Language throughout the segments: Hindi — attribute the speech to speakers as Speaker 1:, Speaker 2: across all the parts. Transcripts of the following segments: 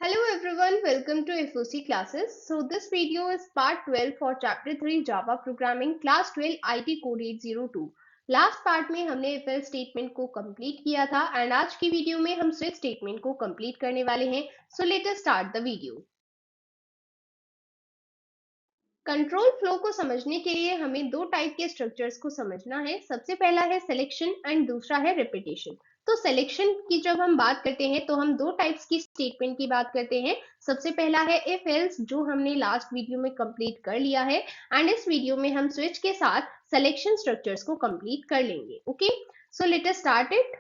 Speaker 1: Hello everyone, welcome to FOC classes. So this video is part 12 for chapter 3 Java Programming class 12 IT Code 802. Last part में हमने if else स्टेटमेंट को कंप्लीट किया था एंड आज की वीडियो में हम स्विच स्टेटमेंट को कंप्लीट करने वाले हैं. So let us start the video. Control flow को समझने के लिए हमें दो टाइप के स्ट्रक्चर्स को समझना है. सबसे पहला है सिलेक्शन एंड दूसरा है रिपीटेशन. तो सिलेक्शन की जब हम बात करते हैं तो हम दो टाइप्स की स्टेटमेंट की बात करते हैं. सबसे पहला है इफ एल्स जो हमने लास्ट वीडियो में कंप्लीट कर लिया है एंड इस वीडियो में हम स्विच के साथ सिलेक्शन स्ट्रक्चर्स को कंप्लीट कर लेंगे. Okay, so let us start it.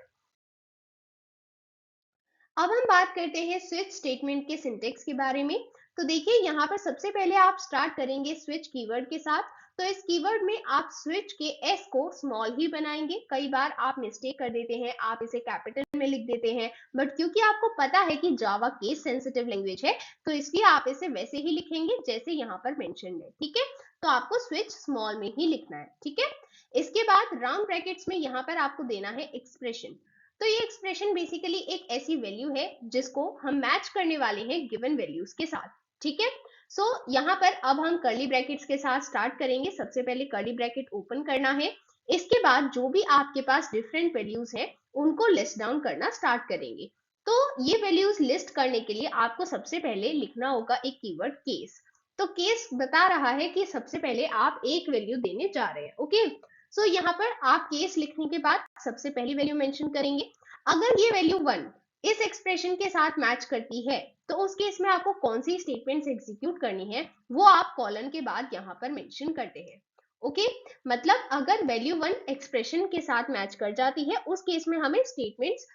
Speaker 1: अब हम बात करते हैं स्विच स्टेटमेंट के सिंटेक्स के बारे में. तो देखिए यहाँ पर सबसे पहले आप स्टार्ट करेंगे स्विच कीवर्ड के साथ. तो इस कीवर्ड में आप स्विच के एस को स्मॉल ही बनाएंगे. कई बार आप मिस्टेक कर देते हैं, आप इसे कैपिटल में लिख देते हैं, बट क्योंकि आपको पता है कि जावा केस सेंसिटिव लैंग्वेज है तो इसलिए आप इसे वैसे ही लिखेंगे जैसे यहाँ पर मेंशन है. ठीक है, तो आपको स्विच स्मॉल में ही लिखना है. ठीक है, इसके बाद राउंड ब्रैकेट्स में यहाँ पर आपको देना है एक्सप्रेशन. तो ये एक्सप्रेशन बेसिकली एक ऐसी वैल्यू है जिसको हम मैच करने वाले हैं गिवन वैल्यूज के साथ. ठीक है, सो यहाँ पर अब हम कर्ली ब्रैकेट्स के साथ स्टार्ट करेंगे. सबसे पहले कर्ली ब्रैकेट ओपन करना है. इसके बाद जो भी आपके पास डिफरेंट वैल्यूज है उनको लिस्ट डाउन करना स्टार्ट करेंगे. तो ये वैल्यूज लिस्ट करने के लिए आपको सबसे पहले लिखना होगा एक कीवर्ड केस. तो केस बता रहा है कि सबसे पहले आप एक वैल्यू देने जा रहे हैं. ओके, सो यहाँ पर आप केस लिखने के बाद सबसे पहली वैल्यू मेंशन करेंगे. अगर ये वैल्यू 1 इस एक्सप्रेशन के साथ मैच करती है तो उस केस में आपको कौन सी स्टेटमेंट्स एग्जीक्यूट करनी है वो आप कॉलन के बाद यहाँ पर मेंशन करते हैं. ओके, मतलब अगर वैल्यू 1 एक्सप्रेशन के साथ मैच कर जाती है उस केस में हमें स्टेटमेंट्स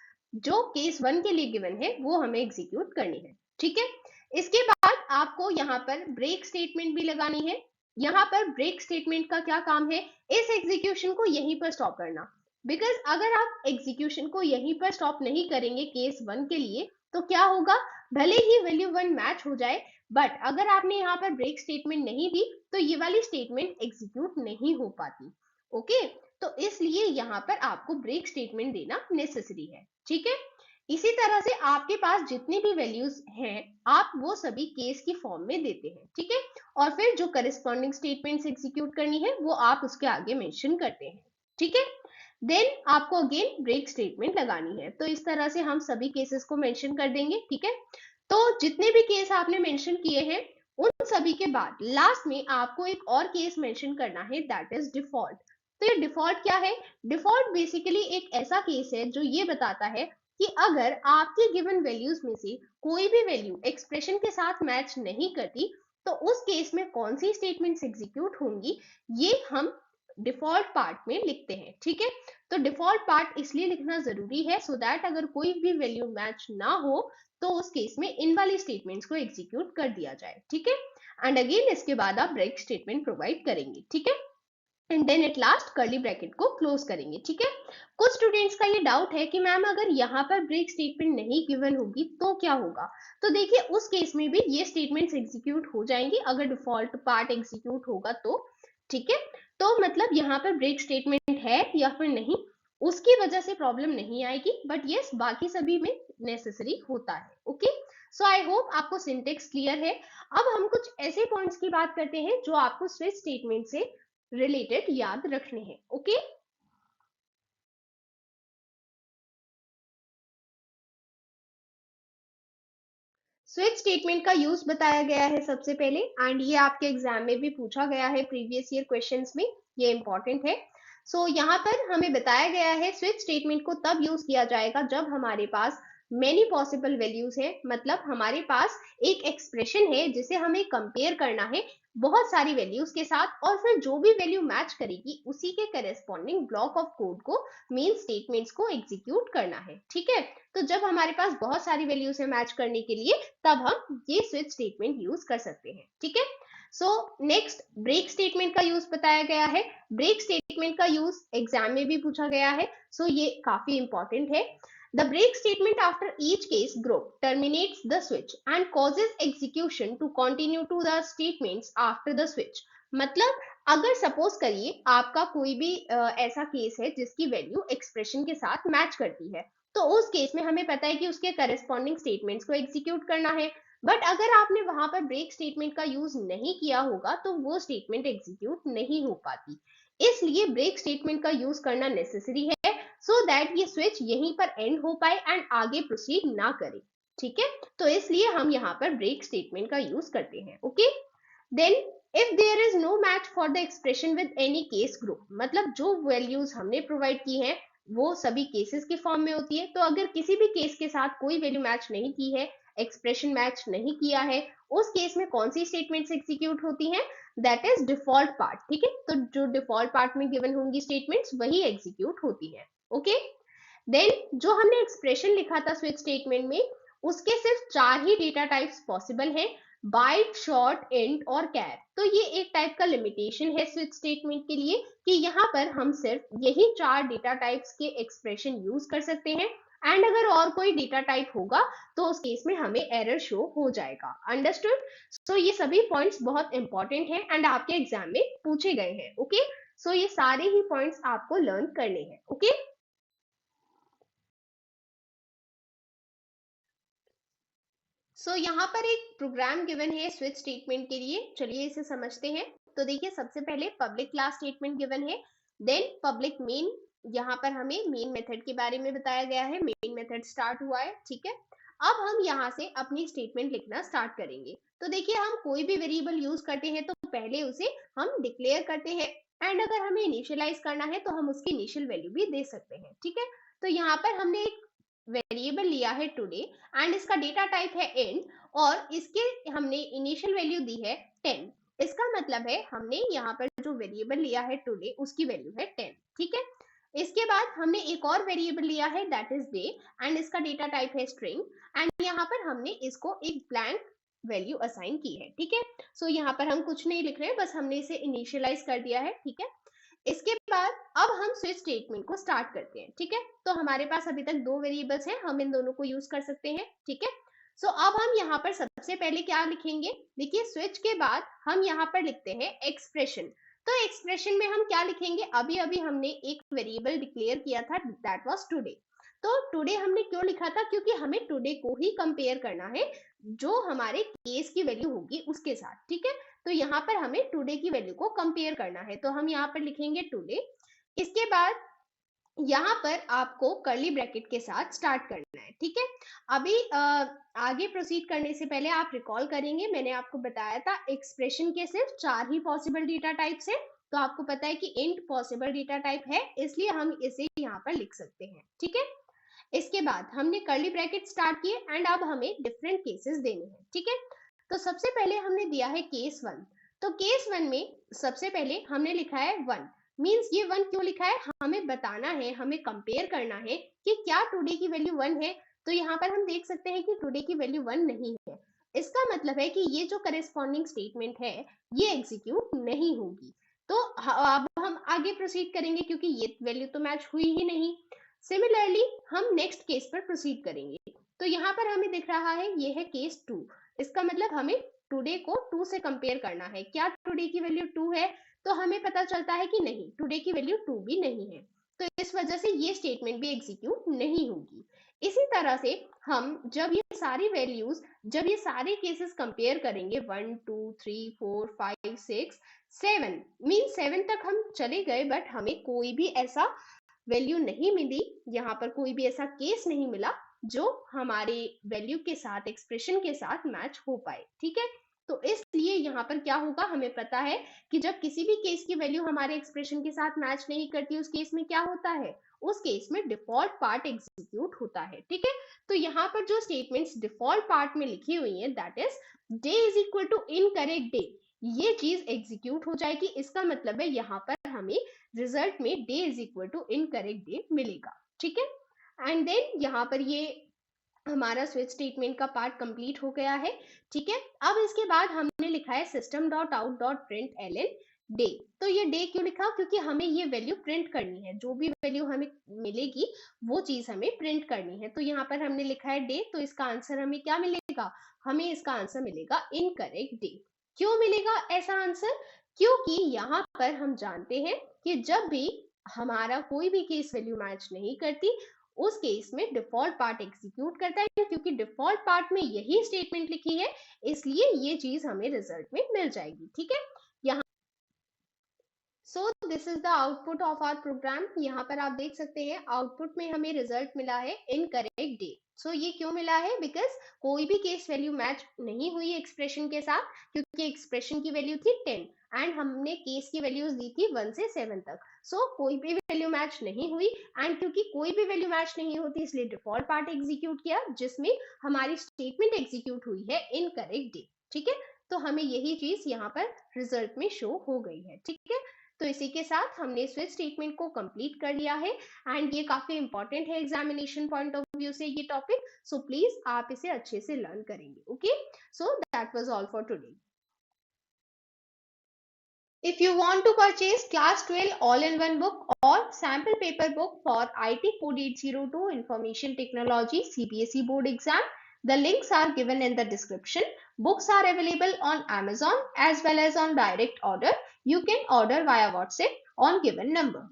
Speaker 1: जो केस 1 के लिए गिवन है वो हमें एग्जीक्यूट करनी है. ठीक है, इसके बाद आपको यहाँ पर ब्रेक स्टेटमेंट भी लगानी है. यहाँ पर ब्रेक स्टेटमेंट का क्या काम है, इस एग्जीक्यूशन को यहीं पर स्टॉप करना. बिकॉज अगर आप एग्जीक्यूशन को यहीं पर स्टॉप नहीं करेंगे केस 1 के लिए तो क्या होगा, भले ही वैल्यू 1 मैच हो जाए बट अगर आपने यहाँ पर ब्रेक स्टेटमेंट नहीं दी तो ये वाली स्टेटमेंट एग्जीक्यूट नहीं हो पाती. ओके, तो इसलिए यहाँ पर आपको ब्रेक स्टेटमेंट देना नेसेसरी है. ठीक है, इसी तरह से आपके पास जितनी भी वैल्यूज हैं आप वो सभी केस की फॉर्म में देते हैं. ठीक है, और फिर जो करस्पॉन्डिंग स्टेटमेंट्स एग्जीक्यूट करनी है वो आप उसके आगे मेंशन करते हैं. ठीक है, देन आपको अगेन ब्रेक स्टेटमेंट लगानी है. तो इस तरह से हम सभी केसेस को मेंशन कर देंगे. ठीक है, तो जितने भी केस आपने मेंशन किए हैं उन सभी के बाद लास्ट में आपको एक और केस मेंशन करना है, दैट इज डिफॉल्ट. तो ये डिफॉल्ट क्या है, डिफॉल्ट बेसिकली एक ऐसा केस है जो ये बताता है कि अगर आपकी गिवन वैल्यूज में से कोई भी वैल्यू एक्सप्रेशन के साथ मैच नहीं करती तो उस केस में कौन सी स्टेटमेंट्स एग्जीक्यूट होंगी ये हम डिफॉल्ट पार्ट में लिखते हैं. ठीक है, तो डिफॉल्ट पार्ट इसलिए लिखना जरूरी है सो दैट अगर कोई भी वैल्यू मैच ना हो तो उस केस में इन वाली स्टेटमेंट्स को एग्जीक्यूट कर दिया जाए. ठीक है, एंड अगेन इसके बाद आप ब्रेक स्टेटमेंट प्रोवाइड करेंगे. ठीक है, and then at last curly bracket को क्लोज करेंगे. ठीक है, कुछ स्टूडेंट्स का ये डाउट है कि मैम अगर यहाँ पर ब्रेक स्टेटमेंट नहीं गिवन होगी तो क्या होगा. तो देखिए उस केस में भी ये स्टेटमेंट्स एग्जीक्यूट हो जाएंगी अगर डिफॉल्ट पार्ट एग्जीक्यूट होगा तो. ठीक है, तो मतलब यहाँ पर ब्रेक स्टेटमेंट है या फिर नहीं उसकी वजह से प्रॉब्लम नहीं आएगी, बट यस बाकी सभी में नेसेसरी होता है. ओके, सो आई होप आपको सिंटेक्स क्लियर है. अब हम कुछ ऐसे पॉइंट्स की बात करते हैं जो आपको स्विच स्टेटमेंट से रिलेटेड याद रखने हैं. ओके, स्विच स्टेटमेंट का यूज बताया गया है सबसे पहले एंड ये आपके एग्जाम में भी पूछा गया है प्रीवियस ईयर क्वेश्चंस में, ये इंपॉर्टेंट है. सो यहाँ पर हमें बताया गया है स्विच स्टेटमेंट को तब यूज किया जाएगा जब हमारे पास मेनी पॉसिबल वैल्यूज है, मतलब हमारे पास एक एक्सप्रेशन है जिसे हमें कंपेयर करना है बहुत सारी वैल्यूज के साथ और फिर जो भी वैल्यू मैच करेगी उसी के करेस्पॉन्डिंग ब्लॉक ऑफ कोड को मीन स्टेटमेंट्स को एग्जीक्यूट करना है. ठीक है, तो जब हमारे पास बहुत सारी वैल्यूज है मैच करने के लिए तब हम ये स्विच स्टेटमेंट यूज कर सकते हैं. ठीक है, सो नेक्स्ट ब्रेक स्टेटमेंट का यूज बताया गया है. ब्रेक स्टेटमेंट का यूज एग्जाम में भी पूछा गया है, सो ये काफी इंपॉर्टेंट है. The break statement after each case group terminates the switch and causes execution to continue to the statements after the switch. मतलब अगर सपोज करिए आपका कोई भी ऐसा केस है जिसकी वैल्यू एक्सप्रेशन के साथ मैच करती है तो उस केस में हमें पता है कि उसके करस्पॉन्डिंग स्टेटमेंट्स को एग्जीक्यूट करना है। बट अगर आपने वहां पर ब्रेक स्टेटमेंट का यूज नहीं किया होगा तो वो स्टेटमेंट एग्जीक्यूट नहीं हो पाती। इसलिए ब्रेक स्टेटमेंट का यूज करना नेसेसरी है, सो दैट ये स्विच यहीं पर एंड हो पाए एंड आगे प्रोसीड ना करे। ठीक है, तो इसलिए हम यहाँ पर ब्रेक स्टेटमेंट का यूज करते हैं। Okay, then if there is no match for the expression with any case group, मतलब जो वैल्यूज हमने प्रोवाइड की हैं वो सभी केसेस के फॉर्म में होती है। तो अगर किसी भी केस के साथ कोई वैल्यू मैच नहीं की है, एक्सप्रेशन मैच नहीं किया है, उस केस में कौन सी स्टेटमेंट्स एग्जीक्यूट होती हैं? That is default part. ठीक है, तो जो डिफॉल्ट पार्ट में गिवन होंगी स्टेटमेंट्स वही एग्जीक्यूट होती हैं। ओके, देन जो हमने एक्सप्रेशन लिखा था स्विच स्टेटमेंट में, उसके सिर्फ 4 ही डेटा टाइप्स पॉसिबल हैं, बाइट, शॉर्ट, इंट और कैर। तो ये एक टाइप का लिमिटेशन है स्विच स्टेटमेंट के लिए कि यहाँ पर हम सिर्फ यही 4 डेटा टाइप्स के एक्सप्रेशन यूज कर सकते हैं, एंड अगर और कोई डेटा टाइप होगा तो उस केस में हमें एरर शो हो जाएगा। अंडरस्टूड? सो ये सभी पॉइंट्स बहुत इंपॉर्टेंट हैं एंड आपके एग्जाम में पूछे गए हैं। ओके, सो ये सारे ही पॉइंट्स आपको लर्न करने हैं। ओके, सो यहाँ पर एक प्रोग्राम गिवन है स्विच स्टेटमेंट के लिए, चलिए इसे समझते हैं। तो देखिए, सबसे पहले पब्लिक क्लास स्टेटमेंट गिवन है, देन पब्लिक मेन, यहाँ पर हमें मेन मेथड के बारे में बताया गया है, मेन मेथड स्टार्ट हुआ है। ठीक है, अब हम यहाँ से अपनी स्टेटमेंट लिखना स्टार्ट करेंगे। तो देखिए, हम कोई भी वेरिएबल यूज करते हैं तो पहले उसे हम डिक्लेयर करते हैं, एंड अगर हमें इनिशियलाइज करना है तो हम उसकी इनिशियल वैल्यू भी दे सकते हैं। ठीक है, तो यहाँ पर हमने एक वेरिएबल लिया है टुडे एंड इसका डेटा टाइप है इंट, और इसके हमने इनिशियल वैल्यू दी है 10। इसका मतलब है हमने यहाँ पर जो वेरिएबल लिया है टुडे उसकी वैल्यू है 10। ठीक है, इसके बाद हमने एक और वेरिएबल लिया है दैट इज डे एंड इसका डेटा टाइप है स्ट्रिंग, एंड यहाँ पर हमने इसको एक ब्लैंक वैल्यू असाइन की है। ठीक है, सो यहाँ पर हम कुछ नहीं लिख रहे हैं, बस हमने इसे इनिशियलाइज कर दिया है। ठीक है, इसके बाद अब हम स्विच स्टेटमेंट को स्टार्ट करते हैं। ठीक है, तो हमारे पास अभी तक 2 वेरिएबल्स हैं, हम इन दोनों को यूज कर सकते हैं। ठीक है, सो अब हम यहाँ पर सबसे पहले क्या लिखेंगे? देखिए, स्विच के बाद हम यहाँ पर लिखते हैं एक्सप्रेशन। तो एक्सप्रेशन में हम क्या लिखेंगे? अभी अभी हमने एक वेरिएबल डिक्लेयर किया था दैट वाज टुडे। तो टुडे हमने क्यों लिखा था? क्योंकि हमें टुडे को ही कंपेयर करना है जो हमारे केस की वैल्यू होगी उसके साथ। ठीक है, तो यहाँ पर हमें टुडे की वैल्यू को कंपेयर करना है, तो हम यहाँ पर लिखेंगे टुडे। इसके बाद यहाँ पर आपको कर्ली ब्रैकेट के साथ स्टार्ट करना है। ठीक है, अभी आगे प्रोसीड करने से पहले आप रिकॉल करेंगे, मैंने आपको बताया था एक्सप्रेशन के सिर्फ 4 ही पॉसिबल डेटा टाइप्स है। तो आपको पता है कि इंट पॉसिबल डेटा टाइप है, इसलिए हम इसे यहाँ पर लिख सकते हैं। ठीक है, इसके बाद हमने कर्ली ब्रैकेट स्टार्ट किए एंड अब हमें डिफरेंट केसेस देने हैं। ठीक है, तो सबसे पहले हमने दिया है केस 1। तो केस 1 में सबसे पहले हमने लिखा है 1। मींस ये 1 क्यों लिखा है? हमें बताना है, हमें कंपेयर करना है कि क्या टुडे की वैल्यू 1 है। तो यहाँ पर हम देख सकते हैं कि टुडे की वैल्यू 1 नहीं है। इसका मतलब है कि ये जो करेस्पॉन्डिंग स्टेटमेंट है ये एग्जीक्यूट नहीं होगी। तो अब हम आगे प्रोसीड करेंगे क्योंकि ये वैल्यू तो मैच हुई ही नहीं। सिमिलरली हम नेक्स्ट केस पर प्रोसीड करेंगे। तो यहाँ पर हमें दिख रहा है ये है केस 2। इसका मतलब हमें टुडे को 2 से कंपेयर करना है। क्या टुडे की वैल्यू 2 है? तो हमें पता चलता है कि नहीं, टुडे की वैल्यू 2 भी नहीं है। तो इस वजह से ये स्टेटमेंट भी एग्जीक्यूट नहीं होगी। इसी तरह से हम जब ये सारी वैल्यूज, जब ये सारे केसेस कंपेयर करेंगे 1 2 3 4 5 6 7, मीन 7 तक हम चले गए बट हमें कोई भी ऐसा वैल्यू नहीं मिली, यहाँ पर कोई भी ऐसा केस नहीं मिला जो हमारे वैल्यू के साथ, एक्सप्रेशन के साथ मैच हो पाए। ठीक है, तो इसलिए यहाँ पर क्या होगा, हमें पता है कि जब किसी भी केस की वैल्यू हमारे एक्सप्रेशन के साथ मैच नहीं करती, उस केस में क्या होता है? उस केस में डिफॉल्ट पार्ट एग्जीक्यूट होता है। ठीक है, तो यहाँ पर जो स्टेटमेंट्स डिफॉल्ट पार्ट में लिखी हुई है that is day is equal to incorrect day, ये चीज एग्जीक्यूट हो जाएगी। इसका मतलब है यहाँ पर हमें रिजल्ट में day is equal to incorrect day मिलेगा। ठीक है, एंड देन यहाँ पर ये हमारा स्विच स्टेटमेंट का पार्ट कंप्लीट हो गया है। ठीक है, अब इसके बाद हमने लिखा है system dot out dot print L N day. तो ये डे क्यों लिखा? क्योंकि हमें ये वैल्यू प्रिंट करनी है, जो भी वैल्यू हमें मिलेगी वो चीज हमें प्रिंट करनी है। तो यहाँ पर हमने लिखा है डे, तो इसका आंसर हमें क्या मिलेगा? हमें इसका आंसर मिलेगा इनकरेक्ट डे। क्यों मिलेगा ऐसा आंसर? क्योंकि यहाँ पर हम जानते हैं कि जब भी हमारा कोई भी केस वैल्यू मैच नहीं करती, उस केस में डिफॉल्ट पार्ट एग्जीक्यूट करता है, क्योंकि डिफॉल्ट पार्ट में यही स्टेटमेंट लिखी है, इसलिए ये चीज हमें रिजल्ट में मिल जाएगी। ठीक है, यहाँ so this is the output of our program. यहाँ पर आप देख सकते हैं आउटपुट में हमें रिजल्ट मिला है इनकरेक्ट डे। सो ये क्यों मिला है? बिकॉज कोई भी केस वैल्यू मैच नहीं हुई एक्सप्रेशन के साथ, क्योंकि एक्सप्रेशन की वैल्यू थी 10 एंड हमने केस की वैल्यूज दी थी 1 से 7 तक। सो कोई भी वैल्यू मैच नहीं हुई, एंड क्योंकि कोई भी वैल्यू मैच नहीं होती इसलिए डिफॉल्ट पार्ट एग्जीक्यूट किया, जिसमें हमारी स्टेटमेंट एग्जीक्यूट हुई है इनकरेक्ट डे। ठीक है, तो हमें यही चीज यहाँ पर रिजल्ट में शो हो गई है। ठीक है, तो इसी के साथ हमने स्विच स्टेटमेंट को कंप्लीट कर लिया है, एंड ये काफी इंपॉर्टेंट है एग्जामिनेशन पॉइंट ऑफ व्यू से ये टॉपिक। सो प्लीज आप इसे अच्छे से लर्न करेंगे। Okay, so that was all for today. If you want to purchase Class 12 all-in-one book or sample paper book for IT Code 802 Information Technology CBSE Board Exam, the links are given in the description. Books are available on Amazon as well as on direct order. You can order via WhatsApp on given number.